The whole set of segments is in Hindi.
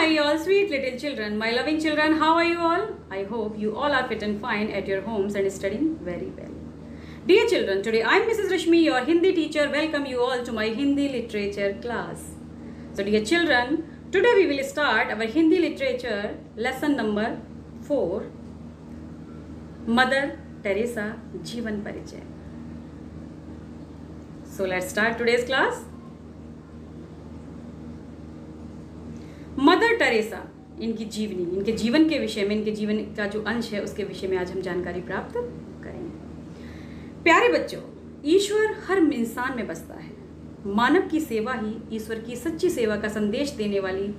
my all sweet little children, my loving children, how are you all? I hope you all are fit and fine at your homes and studying very well. Dear children, today I am Mrs. Rashmi, your Hindi teacher. Welcome you all to my Hindi literature class. So dear children, today we will start our Hindi literature lesson number 4, Mother Teresa Jeevan Parichay. So let's start today's class. Mother Teresa, इनकी जीवनी, इनके जीवन के विषय में, इनके जीवन का जो अंश है उसके विषय में आज हम जानकारी प्राप्त करेंगे। प्यारे बच्चों, ईश्वर हर इंसान में बसता है। मानव की सेवा ही ईश्वर की सच्ची सेवा का संदेश देने वाली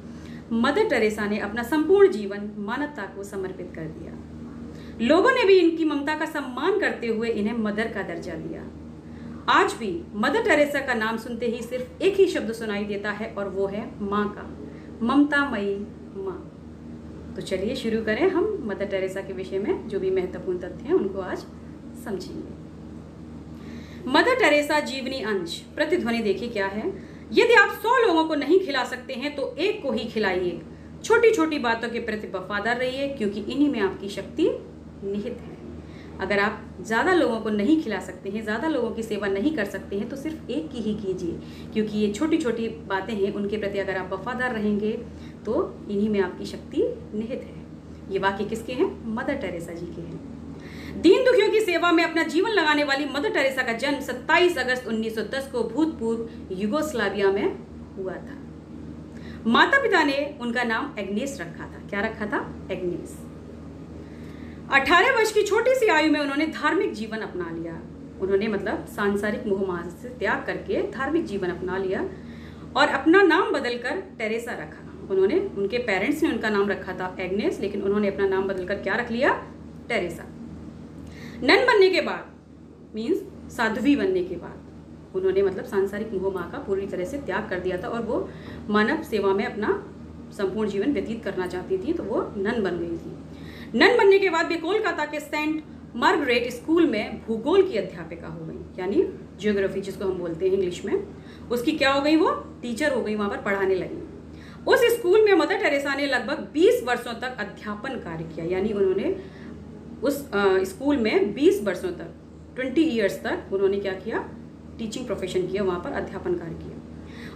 मदर टेरेसा ने अपना संपूर्ण जीवन मानवता को समर्पित कर दिया। लोगों ने भी इनकी ममता का सम्मान करते हुए इन्हें मदर का दर्जा दिया। आज भी मदर टेरेसा का नाम सुनते ही सिर्फ एक ही शब्द सुनाई देता है और वो है माँ का, ममतामयी माँ। तो चलिए शुरू करें हम मदर टेरेसा के विषय में जो भी महत्वपूर्ण तथ्य हैं उनको आज समझेंगे। मदर टेरेसा जीवनी अंश प्रतिध्वनि देखिए क्या है। यदि आप 100 लोगों को नहीं खिला सकते हैं तो एक को ही खिलाइए। छोटी छोटी बातों के प्रति वफादार रहिए क्योंकि इन्हीं में आपकी शक्ति निहित है। अगर आप ज़्यादा लोगों को नहीं खिला सकते हैं, ज़्यादा लोगों की सेवा नहीं कर सकते हैं तो सिर्फ एक की ही कीजिए क्योंकि ये छोटी छोटी बातें हैं, उनके प्रति अगर आप वफादार रहेंगे तो इन्हीं में आपकी शक्ति निहित है। ये वाक्य किसके हैं? मदर टेरेसा जी के हैं। दीन दुखियों की सेवा में अपना जीवन लगाने वाली मदर टेरेसा का जन्म 27 अगस्त 1910 को भूतपूर्व यूगोस्लाविया में हुआ था। माता पिता ने उनका नाम एग्नेस रखा था। क्या रखा था? एग्नेस। 18 वर्ष की छोटी सी आयु में उन्होंने धार्मिक जीवन अपना लिया। उन्होंने मतलब सांसारिक मोह से त्याग करके धार्मिक जीवन अपना लिया और अपना नाम बदलकर टेरेसा रखा। उन्होंने, उनके पेरेंट्स ने उनका नाम रखा था एग्नेस, लेकिन उन्होंने अपना नाम बदलकर क्या रख लिया? टेरेसा। नन बनने के बाद, मीन्स साध्वी बनने के बाद, उन्होंने मतलब सांसारिक मोह माह का पूरी तरह से त्याग कर दिया था और वो मानव सेवा में अपना संपूर्ण जीवन व्यतीत करना चाहती थी, तो वो नन बन गई थी। नन बनने के बाद वे कोलकाता के सेंट मार्गरेट स्कूल में भूगोल की अध्यापिका हो गई, यानी ज्योग्राफी जिसको हम बोलते हैं इंग्लिश में, उसकी क्या हो गई? वो टीचर हो गई, वहाँ पर पढ़ाने लगी। उस स्कूल में मदर टेरेसा ने लगभग 20 वर्षों तक अध्यापन कार्य किया, यानी उन्होंने उस स्कूल में 20 वर्षों तक, 20 ईयर्स तक उन्होंने क्या किया? टीचिंग प्रोफेशन किया, वहाँ पर अध्यापन कार्य किया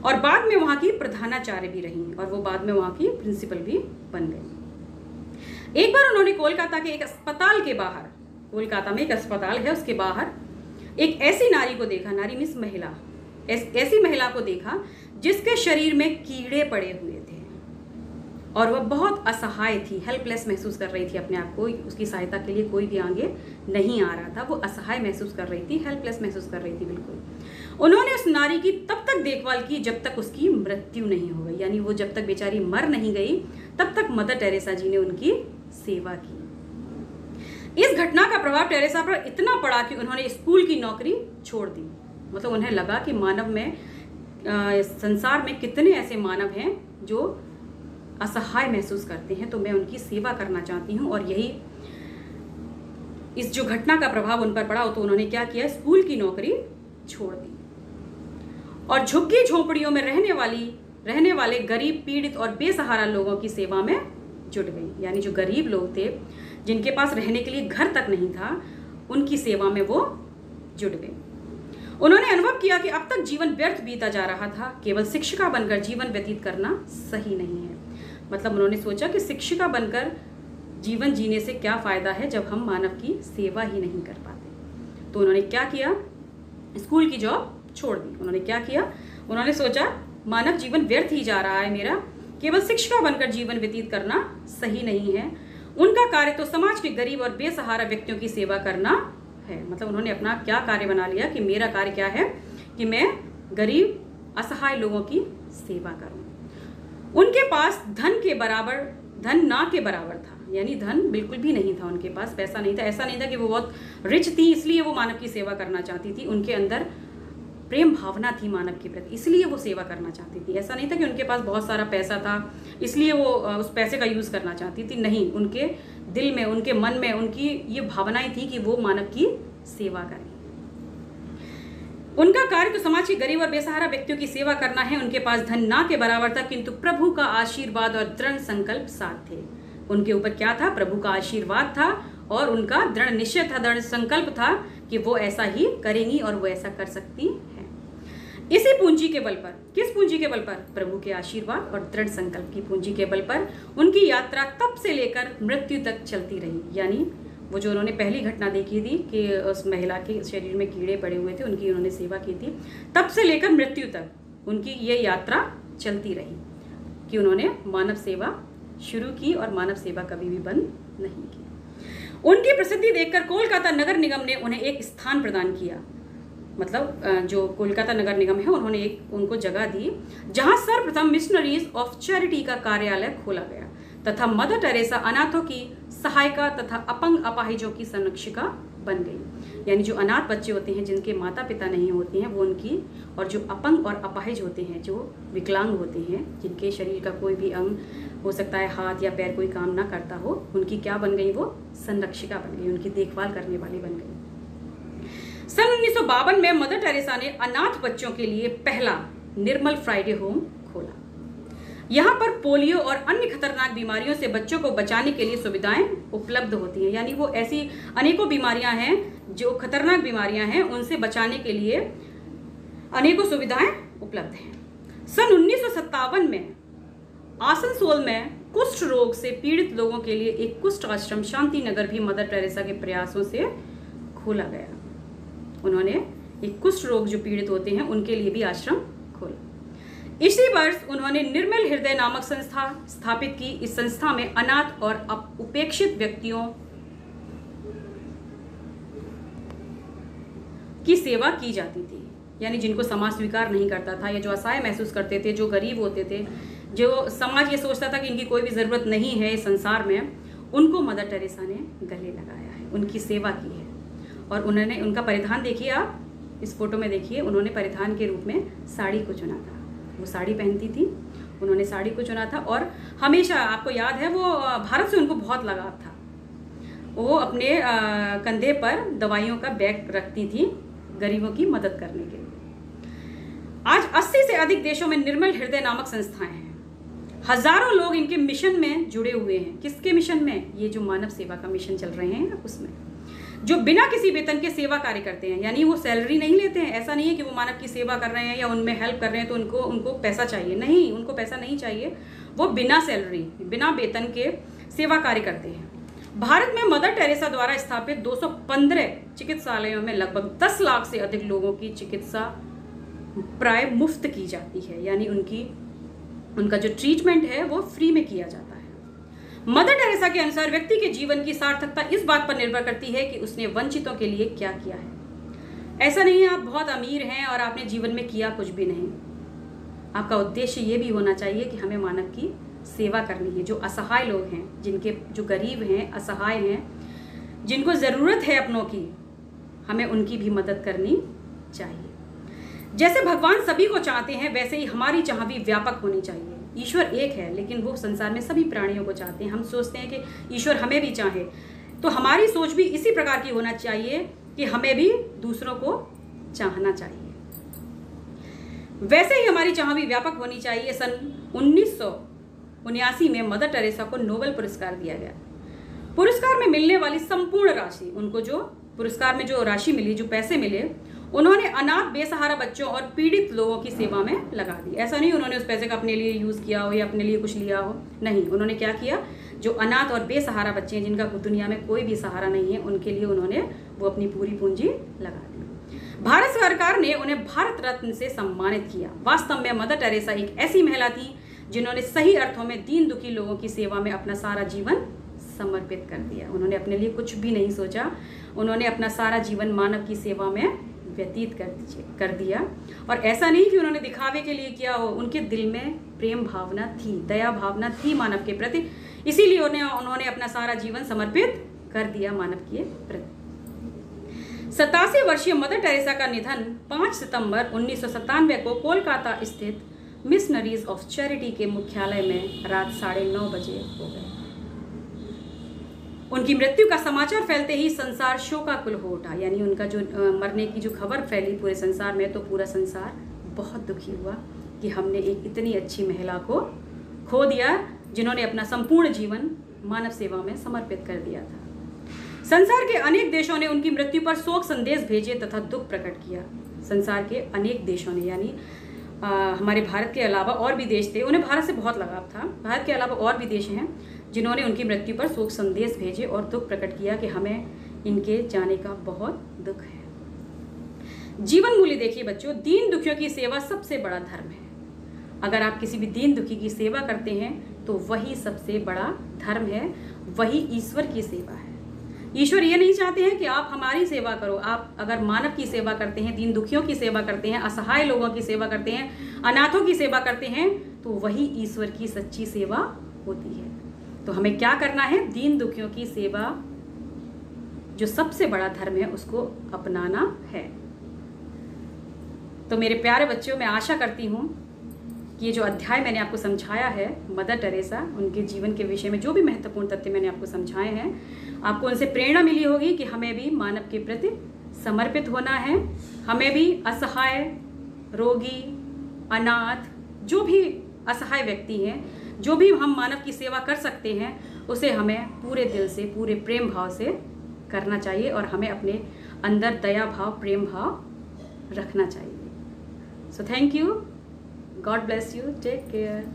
और बाद में वहाँ की प्रधानाचार्य भी रही और वो बाद में वहाँ की प्रिंसिपल भी बन गई। एक बार उन्होंने कोलकाता के एक अस्पताल के बाहर, कोलकाता में एक अस्पताल है उसके बाहर एक ऐसी नारी को देखा, नारी मीन्स महिला, ऐसी महिला को देखा जिसके शरीर में कीड़े पड़े हुए थे और वह बहुत असहाय थी, हेल्पलेस महसूस कर रही थी अपने आप को। उसकी सहायता के लिए कोई भी आगे नहीं आ रहा था, वो असहाय महसूस कर रही थी, हेल्पलेस महसूस कर रही थी बिल्कुल। उन्होंने उस नारी की तब तक देखभाल की जब तक उसकी मृत्यु नहीं हो गई, यानी वो जब तक बेचारी मर नहीं गई तब तक मदर टेरेसा जी ने उनकी सेवा की। इस घटना का प्रभाव टेरेसा पर इतना पड़ा कि उन्होंने स्कूल की नौकरी छोड़ दी। मतलब उन्हें लगा कि मानव में, संसार में कितने ऐसे मानव हैं जो असहाय महसूस करते हैं, तो मैं उनकी सेवा करना चाहती हूँ। और यही इस जो घटना का प्रभाव उन पर पड़ा तो उन्होंने क्या किया? स्कूल की नौकरी छोड़ दी और झुग्गी झोपड़ियों में रहने वाले गरीब, पीड़ित और बेसहारा लोगों की सेवा में जुट गई। यानी जो गरीब लोग थे जिनके पास रहने के लिए घर तक नहीं था, उनकी सेवा में वो जुट गई। उन्होंने अनुभव किया कि अब तक जीवन व्यर्थ बीता जा रहा था, केवल शिक्षिका बनकर जीवन व्यतीत करना सही नहीं है। मतलब उन्होंने सोचा कि शिक्षिका बनकर जीवन जीने से क्या फायदा है जब हम मानव की सेवा ही नहीं कर पाते। तो उन्होंने क्या किया? स्कूल की जॉब छोड़ दी। उन्होंने क्या किया? उन्होंने सोचा मानव जीवन व्यर्थ ही जा रहा है मेरा, केवल शिक्षिका बनकर जीवन व्यतीत करना सही नहीं है। उनका कार्य तो समाज के गरीब और बेसहारा व्यक्तियों की सेवा करना है। मतलब उन्होंने अपना क्या कार्य बना लिया कि मेरा कार्य क्या है कि मैं गरीब असहाय लोगों की सेवा करूं। उनके पास धन ना के बराबर था, यानी धन बिल्कुल भी नहीं था उनके पास, पैसा नहीं था। ऐसा नहीं था कि वो बहुत रिच थी इसलिए वो मानव की सेवा करना चाहती थी। उनके अंदर प्रेम भावना थी मानव के प्रति, इसलिए वो सेवा करना चाहती थी। ऐसा नहीं था कि उनके पास बहुत सारा पैसा था इसलिए वो उस पैसे का यूज़ करना चाहती थी। नहीं, उनके दिल में, उनके मन में उनकी ये भावनाएं थी कि वो मानव की सेवा करें। उनका कार्य तो समाज के गरीब और बेसहारा व्यक्तियों की सेवा करना है। उनके पास धन ना के बराबर था, किंतु प्रभु का आशीर्वाद और दृढ़ संकल्प साथ थे। उनके ऊपर क्या था? प्रभु का आशीर्वाद था और उनका दृढ़ निश्चय था, दृढ़ संकल्प था कि वो ऐसा ही करेंगी और वो ऐसा कर सकती है। इसी पूंजी के बल पर, किस पूंजी के बल पर? प्रभु के आशीर्वाद और दृढ़ संकल्प की पूंजी के बल पर उनकी यात्रा तब से लेकर मृत्यु तक चलती रही। यानी वो जो उन्होंने पहली घटना देखी थी कि उस महिला के शरीर में कीड़े पड़े हुए थे, उनकी उन्होंने सेवा की थी, तब से लेकर मृत्यु तक उनकी ये यात्रा चलती रही कि उन्होंने मानव सेवा शुरू की और मानव सेवा कभी भी बंद नहीं की। उनकी प्रसिद्धि देखकर कोलकाता नगर निगम ने उन्हें एक स्थान प्रदान किया। मतलब जो कोलकाता नगर निगम है उन्होंने एक उनको जगह दी जहां सर्वप्रथम मिशनरीज ऑफ चैरिटी का कार्यालय खोला गया तथा मदर टेरेसा अनाथों की सहायिका तथा अपंग अपाहिजों की संरक्षिका बन गई। यानी जो अनाथ बच्चे होते हैं जिनके माता पिता नहीं होते हैं वो उनकी, और जो अपंग और अपाहिज होते हैं जो विकलांग होते हैं जिनके शरीर का कोई भी अंग हो सकता है, हाथ या पैर कोई काम ना करता हो, उनकी क्या बन गई? वो संरक्षिका बन गई, उनकी देखभाल करने वाली बन गई। सन 1952 में मदर टेरेसा ने अनाथ बच्चों के लिए पहला निर्मल फ्राइडे होम खोला। यहाँ पर पोलियो और अन्य खतरनाक बीमारियों से बच्चों को बचाने के लिए सुविधाएं उपलब्ध होती हैं। यानी वो ऐसी अनेकों बीमारियां हैं जो खतरनाक बीमारियां हैं, उनसे बचाने के लिए अनेकों सुविधाएं उपलब्ध हैं। सन 1957 में आसनसोल में कुष्ठ रोग से पीड़ित लोगों के लिए एक कुष्ठ आश्रम शांति नगर भी मदर टेरेसा के प्रयासों से खोला गया। उन्होंने एक कुष्ठ रोग जो पीड़ित होते हैं उनके लिए भी आश्रम खोला। इसी वर्ष उन्होंने निर्मल हृदय नामक संस्था स्थापित की। इस संस्था में अनाथ और उपेक्षित व्यक्तियों की सेवा की जाती थी। यानी जिनको समाज स्वीकार नहीं करता था या जो असहाय महसूस करते थे, जो गरीब होते थे, जो समाज ये सोचता था कि इनकी कोई भी ज़रूरत नहीं है इस संसार में, उनको मदर टेरेसा ने गले लगाया है, उनकी सेवा की है। और उन्होंने उनका परिधान देखिए, आप इस फोटो में देखिए, उन्होंने परिधान के रूप में साड़ी को चुना था। वो साड़ी पहनती थी, उन्होंने साड़ी को चुना था और हमेशा आपको याद है वो भारत से उनको बहुत लगाव था। वो अपने कंधे पर दवाइयों का बैग रखती थी गरीबों की मदद करने के लिए। आज 80 से अधिक देशों में निर्मल हृदय नामक संस्थाएं हैं। हजारों लोग इनके मिशन में जुड़े हुए हैं। किसके मिशन में? ये जो मानव सेवा का मिशन चल रहे हैं उसमें, जो बिना किसी वेतन के सेवा कार्य करते हैं। यानी वो सैलरी नहीं लेते हैं। ऐसा नहीं है कि वो मानव की सेवा कर रहे हैं या उनमें हेल्प कर रहे हैं तो उनको पैसा चाहिए। नहीं, उनको पैसा नहीं चाहिए। वो बिना सैलरी, बिना वेतन के सेवा कार्य करते हैं। भारत में मदर टेरेसा द्वारा स्थापित 215 चिकित्सालयों में लगभग 10 लाख से अधिक लोगों की चिकित्सा प्राय मुफ्त की जाती है। यानी उनका जो ट्रीटमेंट है वो फ्री में किया जाता है। मदर टेरेसा के अनुसार व्यक्ति के जीवन की सार्थकता इस बात पर निर्भर करती है कि उसने वंचितों के लिए क्या किया है। ऐसा नहीं है आप बहुत अमीर हैं और आपने जीवन में किया कुछ भी नहीं। आपका उद्देश्य ये भी होना चाहिए कि हमें मानव की सेवा करनी है। जो असहाय लोग हैं, जो गरीब हैं, असहाय हैं, जिनको ज़रूरत है अपनों की, हमें उनकी भी मदद करनी चाहिए। जैसे भगवान सभी को चाहते हैं वैसे ही हमारी चाह भी व्यापक होनी चाहिए। ईश्वर एक है लेकिन वो संसार में सभी प्राणियों को चाहते हैं। हम सोचते हैं कि ईश्वर हमें भी चाहे, तो हमारी सोच भी इसी प्रकार की होना चाहिए कि हमें भी दूसरों को चाहना चाहिए। वैसे ही हमारी चाह भी व्यापक होनी चाहिए। सन 1979 में मदर टेरेसा को नोबेल पुरस्कार दिया गया। पुरस्कार में मिलने वाली संपूर्ण राशि, उनको जो पुरस्कार में जो राशि मिली, जो पैसे मिले, उन्होंने अनाथ बेसहारा बच्चों और पीड़ित लोगों की सेवा में लगा दी। ऐसा नहीं उन्होंने उस पैसे का अपने लिए यूज़ किया हो या अपने लिए कुछ लिया हो, नहीं। उन्होंने क्या किया, जो अनाथ और बेसहारा बच्चे हैं जिनका दुनिया में कोई भी सहारा नहीं है, उनके लिए उन्होंने वो अपनी पूरी पूंजी लगा दी। भारत सरकार ने उन्हें भारत रत्न से सम्मानित किया। वास्तव में मदर टेरेसा एक ऐसी महिला थी जिन्होंने सही अर्थों में दीन दुखी लोगों की सेवा में अपना सारा जीवन समर्पित कर दिया। उन्होंने अपने लिए कुछ भी नहीं सोचा, उन्होंने अपना सारा जीवन मानव की सेवा में व्यतीत कर दिया। और ऐसा नहीं कि उन्होंने दिखावे के लिए किया हो, उनके दिल में प्रेम भावना थी, दया भावना थी मानव के प्रति, इसीलिए उन्होंने अपना सारा जीवन समर्पित कर दिया मानव के प्रति। 87 वर्षीय मदर टेरेसा का निधन 5 सितंबर 1997 को कोलकाता स्थित मिशनरीज ऑफ चैरिटी के मुख्यालय में रात 9:30 बजे हो गए। उनकी मृत्यु का समाचार फैलते ही संसार शोकाकुल हो उठा, यानी उनका जो मरने की जो खबर फैली पूरे संसार में, तो पूरा संसार बहुत दुखी हुआ कि हमने एक इतनी अच्छी महिला को खो दिया जिन्होंने अपना संपूर्ण जीवन मानव सेवा में समर्पित कर दिया था। संसार के अनेक देशों ने उनकी मृत्यु पर शोक संदेश भेजे तथा दुख प्रकट किया। संसार के अनेक देशों ने, यानी हमारे भारत के अलावा और भी देश थे, उन्हें भारत से बहुत लगाव था। भारत के अलावा और भी देश हैं जिन्होंने उनकी मृत्यु पर शोक संदेश भेजे और दुख प्रकट किया कि हमें इनके जाने का बहुत दुख है। जीवन मूल्य देखिए बच्चों, दीन दुखियों की सेवा सबसे बड़ा धर्म है। अगर आप किसी भी दीन दुखी की सेवा करते हैं तो वही सबसे बड़ा धर्म है, वही ईश्वर की सेवा है। ईश्वर ये नहीं चाहते हैं कि आप हमारी सेवा करो। आप अगर मानव की सेवा करते हैं, दीन दुखियों की सेवा करते हैं, असहाय लोगों की सेवा करते हैं, अनाथों की सेवा करते हैं, तो वही ईश्वर की सच्ची सेवा होती है। तो हमें क्या करना है? दीन दुखियों की सेवा, जो सबसे बड़ा धर्म है, उसको अपनाना है। तो मेरे प्यारे बच्चों, मैं आशा करती हूँ कि ये जो अध्याय मैंने आपको समझाया है मदर टेरेसा, उनके जीवन के विषय में जो भी महत्वपूर्ण तथ्य मैंने आपको समझाए हैं, आपको उनसे प्रेरणा मिली होगी कि हमें भी मानव के प्रति समर्पित होना है। हमें भी असहाय, रोगी, अनाथ, जो भी असहाय व्यक्ति हैं, जो भी हम मानव की सेवा कर सकते हैं, उसे हमें पूरे दिल से, पूरे प्रेम भाव से करना चाहिए और हमें अपने अंदर दया भाव, प्रेम भाव रखना चाहिए। So thank you, God bless you, take care.